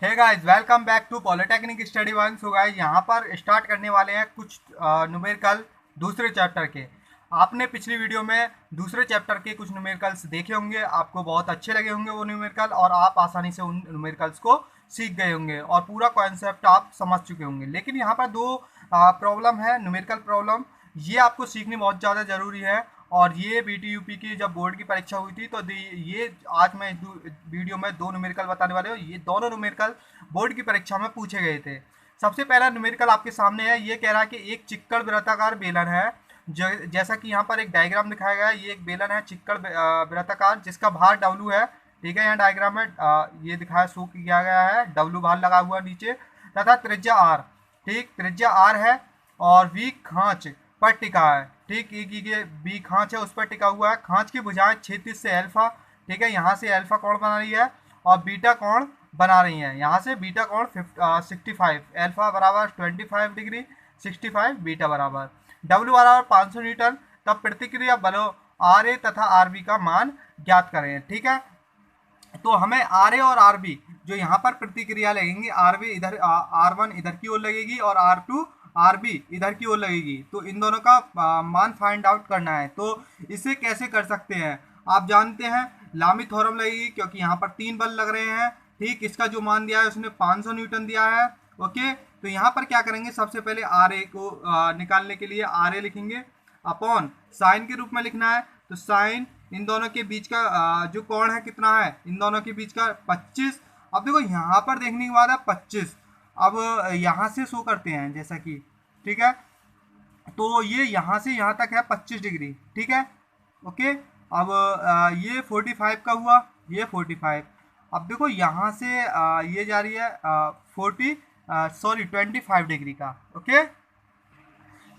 Hey guys, welcome back to polytechnic study one. So guys, यहाँ पर start करने वाले हैं कुछ न्यूमेरिकल दूसरे चैप्टर के। आपने पिछली वीडियो में दूसरे चैप्टर के कुछ न्यूमेरिकल्स देखे होंगे, आपको बहुत अच्छे लगे होंगे वो न्यूमेरिकल, और आप आसानी से उन न्यूमेरिकल्स को सीख गए होंगे और पूरा कॉन्सेप्ट आप समझ चुके होंगे। लेकिन यहाँ पर दो प्रॉब्लम है, न्यूमेरिकल प्रॉब्लम। ये आपको सीखनी बहुत ज़्यादा ज़रूरी है। और ये बीटीयूपी की जब बोर्ड की परीक्षा हुई थी तो ये आज मैं वीडियो में दो न्यूमेरिकल बताने वाले हूँ। ये दोनों न्यूमेरिकल बोर्ड की परीक्षा में पूछे गए थे। सबसे पहला न्यूमेरिकल आपके सामने है। ये कह रहा है कि एक चिक्कड़ वृत्ताकार बेलन है, जैसा कि यहाँ पर एक डायग्राम दिखाया गया है। ये एक बेलन है चिक्कड़ वृत्ताकार, जिसका भार डब्लू है। ठीक है, यहाँ डायग्राम में ये दिखाया, शो किया गया है, डब्लू भार लगा हुआ नीचे, तथा त्रिज्या आर। ठीक, त्रिज्या आर है और वी खांच पर टिका है। ठीक, ये बी खांच है, उस पर टिका हुआ है। खांच की भुजाएं क्षैतिज से अल्फा, ठीक है, यहाँ से अल्फा कोण बना रही है, और बीटा कोण बना रही हैं। यहाँ से बीटा कोण 65, अल्फा बराबर 25 डिग्री, 65 बीटा बराबर, डब्ल्यू बराबर 500 न्यूटन। तब प्रतिक्रिया बलों आर ए तथा आर बी का मान ज्ञात करें। ठीक है, तो हमें आर ए और आर बी जो यहाँ पर प्रतिक्रिया लगेंगी, आर बी इधर, आर वन इधर की ओर लगेगी और आर टू आर बी इधर की ओर लगेगी। तो इन दोनों का मान फाइंड आउट करना है। तो इसे कैसे कर सकते हैं? आप जानते हैं लामी थ्योरम लगेगी, क्योंकि यहाँ पर तीन बल लग रहे हैं। ठीक, इसका जो मान दिया है उसने 500 न्यूटन दिया है। ओके, तो यहाँ पर क्या करेंगे, सबसे पहले आर ए को निकालने के लिए आर ए लिखेंगे अपॉन साइन के रूप में लिखना है। तो साइन इन दोनों के बीच का जो कोण है कितना है, इन दोनों के बीच का 25। अब देखो यहाँ पर देखने के बाद है 25। अब यहाँ से शो करते हैं जैसा कि, ठीक है, तो ये यहाँ से यहाँ तक है 25 डिग्री। ठीक है, ओके। अब ये 45 का हुआ, ये 45। अब देखो यहाँ से ये जा रही है 25 डिग्री का। ओके,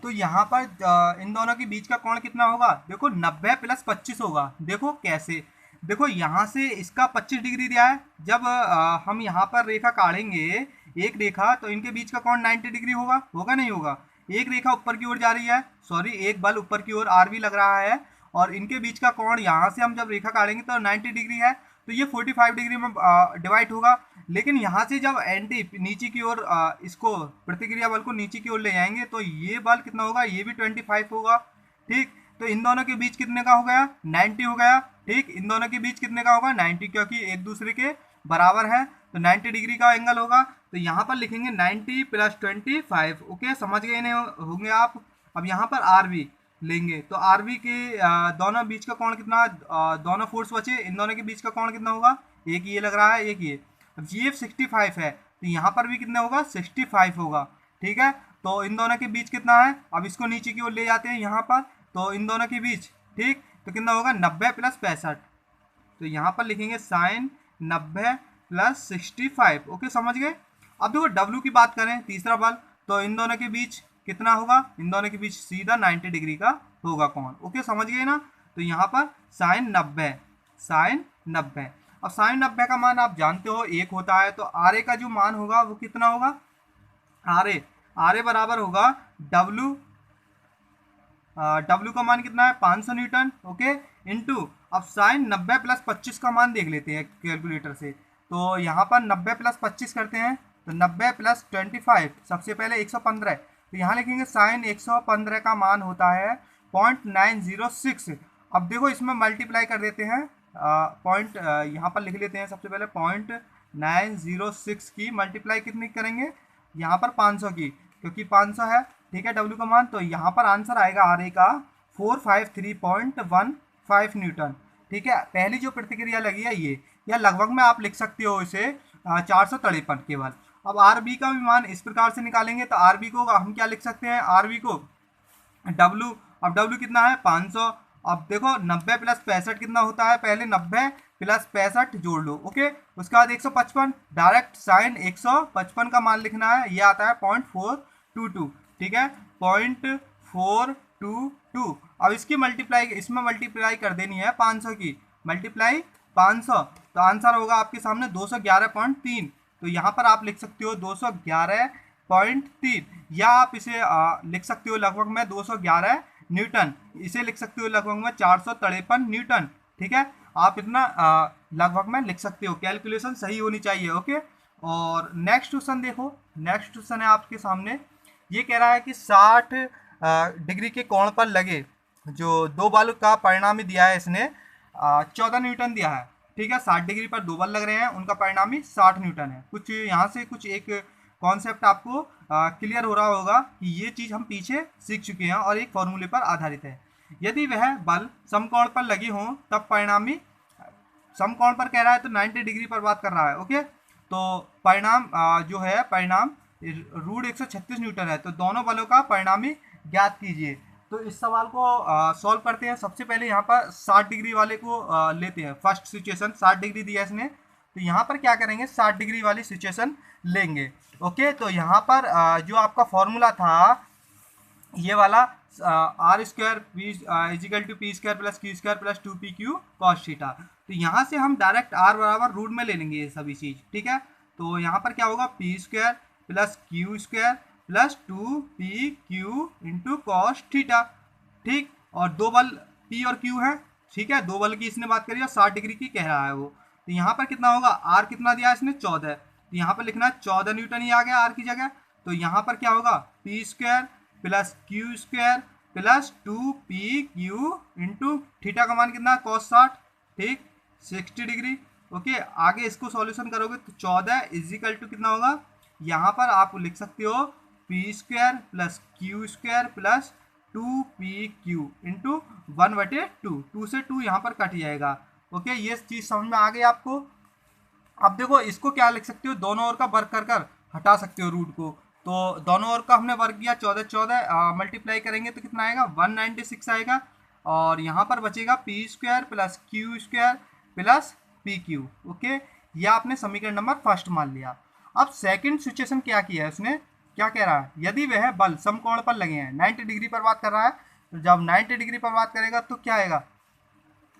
तो यहाँ पर इन दोनों के बीच का कोण कितना होगा? देखो 90 प्लस 25 होगा। देखो कैसे, देखो यहाँ से इसका 25 डिग्री दिया है। जब हम यहाँ पर रेखा काटेंगे एक रेखा, तो इनके बीच का कोण 90 डिग्री होगा, होगा नहीं होगा? एक रेखा ऊपर की ओर जा रही है, सॉरी एक बल ऊपर की ओर आर भी लग रहा है, और इनके बीच का कोण यहाँ से हम जब रेखा काटेंगे तो 90 डिग्री है, तो ये 45 डिग्री में डिवाइड होगा। लेकिन यहाँ से जब एंटी नीचे की ओर इसको प्रतिक्रिया बल को नीचे की ओर ले जाएंगे तो ये बल कितना होगा? ये भी 25 होगा। ठीक, तो इन दोनों के बीच कितने का हो गया? 90 हो गया। ठीक, इन दोनों के बीच कितने का होगा? 90, क्योंकि एक दूसरे के बराबर है, तो 90 डिग्री का एंगल होगा। तो यहाँ पर लिखेंगे 90 प्लस 25। ओके, समझ गए नहीं होंगे आप? अब यहाँ पर आर बी लेंगे, तो आर बी के दोनों बीच का कोण कितना? दोनों फोर्स बचे, इन दोनों के बीच का कोण कितना होगा? एक ये लग रहा है, एक ये। अब जी एफ 65 है, तो यहाँ पर भी कितना होगा? 65 होगा। ठीक है, तो इन दोनों के बीच कितना है? अब इसको नीचे की ओर ले जाते हैं यहाँ पर, तो इन दोनों के बीच, ठीक, तो कितना होगा? 90 प्लस 65। तो यहाँ पर लिखेंगे साइन 90 प्लस 65। ओके, समझ गए? अब देखो डब्ल्यू की बात करें, तीसरा बल, तो इन दोनों के बीच कितना होगा? इन दोनों के बीच सीधा 90 डिग्री का होगा कोण। ओके, समझ गए ना? तो यहाँ पर साइन 90, साइन 90। अब साइन 90 का मान आप जानते हो 1 होता है, तो आर ए का जो मान होगा वो कितना होगा? आर ए बराबर होगा डब्ल्यू, डब्ल्यू का मान कितना है? 500 न्यूटन। ओके, इनटू, अब साइन 90 प्लस 25 का मान देख लेते हैं कैलकुलेटर से। तो यहाँ पर 90 प्लस 25 करते हैं, तो 90 प्लस 25, सबसे पहले 115। तो यहाँ लिखेंगे साइन 115 का मान होता है 0.906। अब देखो इसमें मल्टीप्लाई कर देते हैं, पॉइंट यहाँ पर लिख लेते हैं सबसे पहले 0.906 की मल्टीप्लाई कितनी करेंगे? यहाँ पर 500 की, क्योंकि 500 है। ठीक है, डब्ल्यू का मान, तो यहाँ पर आंसर आएगा आर ए का 453.15 न्यूटन। ठीक है, पहली जो प्रतिक्रिया लगी है ये, या लगभग में आप लिख सकते हो इसे 453 केवल। अब आर बी का भी मान इस प्रकार से निकालेंगे, तो आर बी को हम क्या लिख सकते हैं? आर बी को डब्ल्यू, अब डब्ल्यू कितना है? 500। अब देखो 90 प्लस 65 कितना होता है? पहले 90 प्लस 65 जोड़ लो। ओके, उसके बाद 155, डायरेक्ट साइन 155 का मान लिखना है, ये आता है 0.422। ठीक है, 0.422। अब इसकी मल्टीप्लाई, इसमें मल्टीप्लाई कर देनी है 500 की, मल्टीप्लाई 500, तो आंसर होगा आपके सामने 211.3। तो यहाँ पर आप लिख सकते हो 211.3, या आप इसे लिख सकते हो लगभग में 211 न्यूटन, इसे लिख सकते हो लगभग में 453 न्यूटन। ठीक है, आप इतना लगभग में लिख सकते हो, कैलकुलेशन सही होनी चाहिए। ओके, और नेक्स्ट क्वेश्चन देखो, नेक्स्ट क्वेश्चन है आपके सामने, ये कह रहा है कि 60 डिग्री के कोण पर लगे जो दो बल का परिणामी दिया है इसने 14 न्यूटन दिया है। ठीक है, 60 डिग्री पर दो बल लग रहे हैं, उनका परिणामी 60 न्यूटन है। कुछ यहाँ से कुछ एक कॉन्सेप्ट आपको क्लियर हो रहा होगा कि ये चीज़ हम पीछे सीख चुके हैं और एक फॉर्मूले पर आधारित है। यदि वह बल समकोण पर लगे हों तब परिणामी, समकोण पर कह रहा है तो 90 डिग्री पर बात कर रहा है। ओके, तो परिणाम जो है परिणाम रूट 136 न्यूटन है। तो दोनों बलों का परिणामी ज्ञात कीजिए। तो इस सवाल को सॉल्व करते हैं। सबसे पहले यहाँ पर 60 डिग्री वाले को लेते हैं। फर्स्ट सिचुएशन 60 डिग्री दिया इसने, तो यहाँ पर क्या करेंगे, 60 डिग्री वाली सिचुएशन लेंगे। ओके, तो यहाँ पर जो आपका फॉर्मूला था ये वाला R square P equal to P square plus Q square plus 2pq cos theta. तो यहाँ से हम डायरेक्ट आर बराबर रूट में ले लेंगे ये सभी चीज़। ठीक है, तो यहाँ पर क्या होगा, P square plus Q square plus 2pq into cos theta. ठीक, और दो बल पी और क्यू है। ठीक है, दो बल की इसने बात करी और 60 डिग्री की कह रहा है वो। तो यहाँ पर कितना होगा, आर कितना दिया इसने 14, तो यहाँ पर लिखना है 14 न्यूटन ही आ गया आर की जगह। तो यहाँ पर क्या होगा, P square plus Q square plus 2pq into theta का मान कितना है cos 60। ठीक, 60 डिग्री। ओके, आगे इसको सॉल्यूशन करोगे तो 14 इजिकल टू कितना होगा, यहाँ पर आप लिख सकते हो P square plus Q square plus 2pq into 1/2। 2 से 2 यहाँ पर कट जाएगा। ओके, ये चीज़ समझ में आ गई आपको। अब देखो इसको क्या लिख सकते हो, दोनों ओर का वर्ग कर कर हटा सकते हो रूट को। तो दोनों ओर का हमने वर्ग किया, 14 मल्टीप्लाई करेंगे तो कितना आएगा, 196 आएगा। और यहाँ पर बचेगा P square plus Q square plus P Q. Okay, यह आपने समीकरण नंबर फर्स्ट मान लिया। अब सेकंड सिचुएशन क्या किया है उसने, क्या कह रहा है, यदि वह बल समकोण पर लगे हैं, 90 डिग्री पर बात कर रहा है। तो जब 90 डिग्री पर बात करेगा तो क्या आएगा,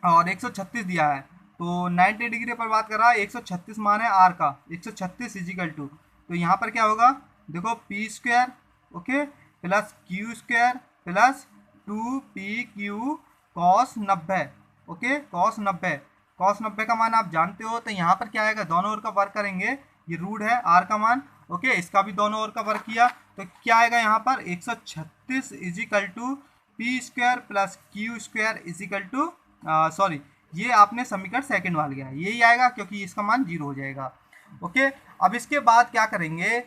और 136 दिया है तो 90 डिग्री पर बात कर रहा है, 136 मान है आर का, 136 इजिकल टू, तो यहाँ पर क्या होगा, देखो P square okay plus Q square plus 2pq cos 90। Okay, cos 90 का मान आप जानते हो। तो यहाँ पर क्या आएगा, दोनों ओर का वर्ग करेंगे, ये रूट है आर का मान। ओके, इसका भी दोनों ओर का वर्ग किया तो क्या आएगा, यहाँ पर 136 equal to P square plus Q square equal to sorry, ये आपने समीकरण सेकंड वाल गया, यही आएगा क्योंकि इसका मान 0 हो जाएगा। ओके, अब इसके बाद क्या करेंगे,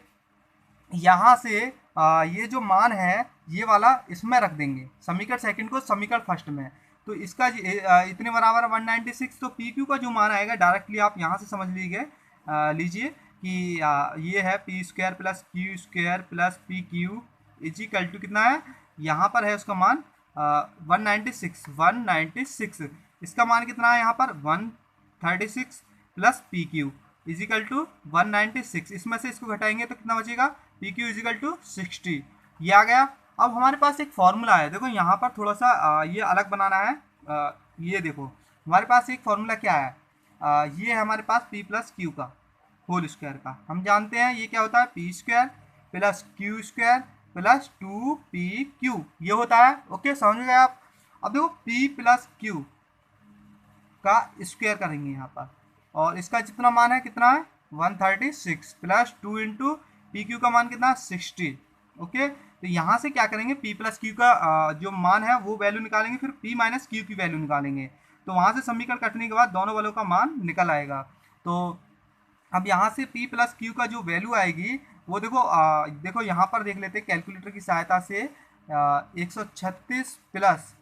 यहाँ से ये जो मान है ये वाला इसमें रख देंगे, समीकरण सेकंड को समीकरण फर्स्ट में। तो इसका इतने बराबर 196, तो पी क्यू का जो मान आएगा डायरेक्टली आप यहाँ से समझ लीजिए कि ये है P square plus Q square plus P Q equal to कितना है, यहाँ पर है उसका मान 196। इसका मान कितना है यहाँ पर 136 plus P Q equal to 196। इसमें से इसको घटाएंगे तो कितना बचेगा, पी क्यू इजिकल टू 60। ये आ गया। अब हमारे पास एक फॉर्मूला है, देखो यहाँ पर थोड़ा सा ये अलग बनाना है। ये देखो हमारे पास एक फॉर्मूला क्या है, ये है हमारे पास पी प्लस क्यू का होल स्क्वायर का। हम जानते हैं ये क्या होता है, P square plus Q square plus 2pq ये होता है। ओके, समझ गए आप। अब देखो p प्लस क्यू का स्क्वायर करेंगे यहाँ पर, और इसका जितना मान है कितना है 136 प्लस 2 इंटू पी क्यू का मान कितना 60। ओके, तो यहाँ से क्या करेंगे, p प्लस क्यू का जो मान है वो वैल्यू निकालेंगे, फिर p माइनस क्यू की वैल्यू निकालेंगे। तो वहाँ से समीकरण कटने के बाद दोनों वालों का मान निकल आएगा। तो अब यहाँ से p प्लस क्यू का जो वैल्यू आएगी वो देखो यहाँ पर देख लेते हैं कैलकुलेटर की सहायता से। 136 प्लस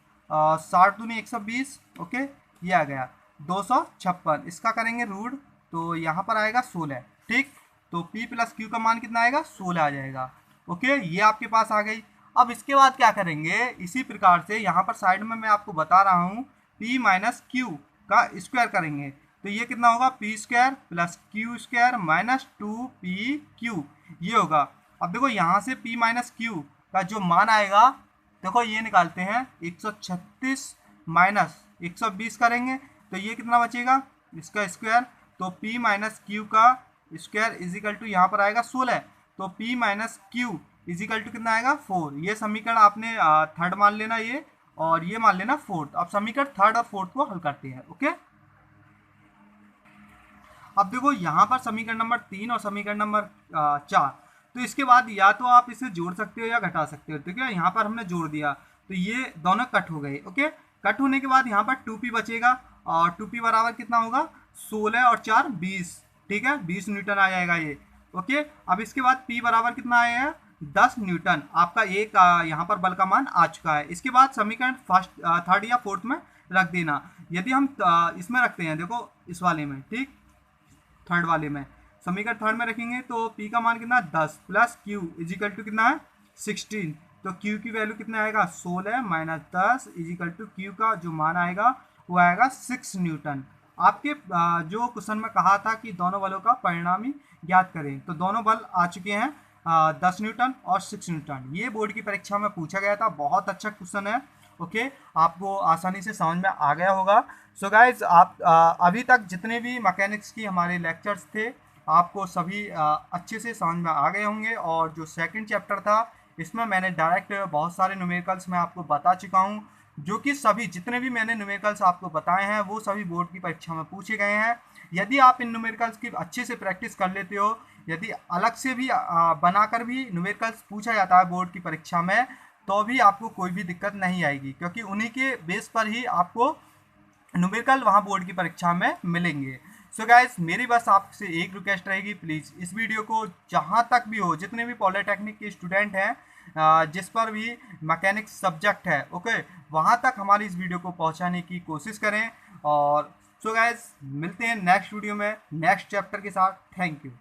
60 दूनी 120। ओके, ये आ गया 256, इसका करेंगे रूट तो यहाँ पर आएगा 16। ठीक, तो p प्लस क्यू का मान कितना आएगा, 16 आ जाएगा। ओके, ये आपके पास आ गई। अब इसके बाद क्या करेंगे, इसी प्रकार से यहाँ पर साइड में मैं आपको बता रहा हूँ p माइनस क्यू का स्क्वायर करेंगे, तो ये कितना होगा, P square plus Q square minus 2pq ये होगा। अब देखो यहाँ से p माइनस क्यू का जो मान आएगा, देखो ये निकालते हैं 136 माइनस 120 करेंगे तो ये कितना बचेगा, इसका स्क्वायर। तो p माइनस क्यू का स्क्वायर इजिकल टू यहाँ पर आएगा 16, तो p minus Q equal to कितना आएगा 4। ये समीकरण आपने थर्ड मान लेना ये, और ये मान लेना फोर्थ। अब समीकरण थर्ड और फोर्थ को हल करते हैं। ओके, अब देखो यहाँ पर समीकरण नंबर 3 और समीकरण नंबर 4, तो इसके बाद या तो आप इसे जोड़ सकते हो या घटा सकते हो। ठीक है, यहाँ पर हमने जोड़ दिया तो ये दोनों कट हो गए। ओके, कट होने के बाद यहाँ पर 2p बचेगा और 2p बराबर कितना होगा 16 और 4 20। ठीक है, 20 न्यूटन आ जाएगा ये। ओके, अब इसके बाद p बराबर कितना आएगा 10 न्यूटन। आपका एक यहाँ पर बल का मान आ चुका है। इसके बाद समीकरण फर्स्ट थर्ड या फोर्थ में रख देना। यदि हम इसमें रखते हैं, देखो इस वाले में, ठीक, थर्ड वाले में समीकरण थर्ड में रखेंगे तो p का मान कितना 10 प्लस q इजिकल टू कितना है 16। तो q की वैल्यू कितना आएगा 16 माइनस 10 इजिकल टू q का जो मान आएगा वो आएगा 6 न्यूटन। आपके जो क्वेश्चन में कहा था कि दोनों बलों का परिणामी ज्ञात करें, तो दोनों बल आ चुके हैं 10 न्यूटन और 6 न्यूटन। ये बोर्ड की परीक्षा में पूछा गया था, बहुत अच्छा क्वेश्चन है। ओके, आपको आसानी से समझ में आ गया होगा। सो गाइज, आप अभी तक जितने भी मैकेनिक्स की हमारे लेक्चर्स थे आपको सभी अच्छे से समझ में आ गए होंगे। और जो सेकंड चैप्टर था इसमें मैंने डायरेक्ट बहुत सारे न्यूमेरिकल्स मैं आपको बता चुका हूँ, जो कि सभी जितने भी मैंने न्यूमेरिकल्स आपको बताए हैं वो सभी बोर्ड की परीक्षा में पूछे गए हैं। यदि आप इन न्यूमेरिकल्स की अच्छे से प्रैक्टिस कर लेते हो, यदि अलग से भी बनाकर भी न्यूमेरिकल्स पूछा जाता है बोर्ड की परीक्षा में, तो भी आपको कोई भी दिक्कत नहीं आएगी, क्योंकि उन्हीं के बेस पर ही आपको न्यूमेरिकल वहाँ बोर्ड की परीक्षा में मिलेंगे। सो गाइस, मेरी बस आपसे एक रिक्वेस्ट रहेगी, प्लीज़ इस वीडियो को जहाँ तक भी हो, जितने भी पॉलिटेक्निक के स्टूडेंट हैं जिस पर भी मैकेनिक्स सब्जेक्ट है, ओके, वहाँ तक हमारी इस वीडियो को पहुँचाने की कोशिश करें। और सो गाइस, मिलते हैं नेक्स्ट वीडियो में नेक्स्ट चैप्टर के साथ। Thank you.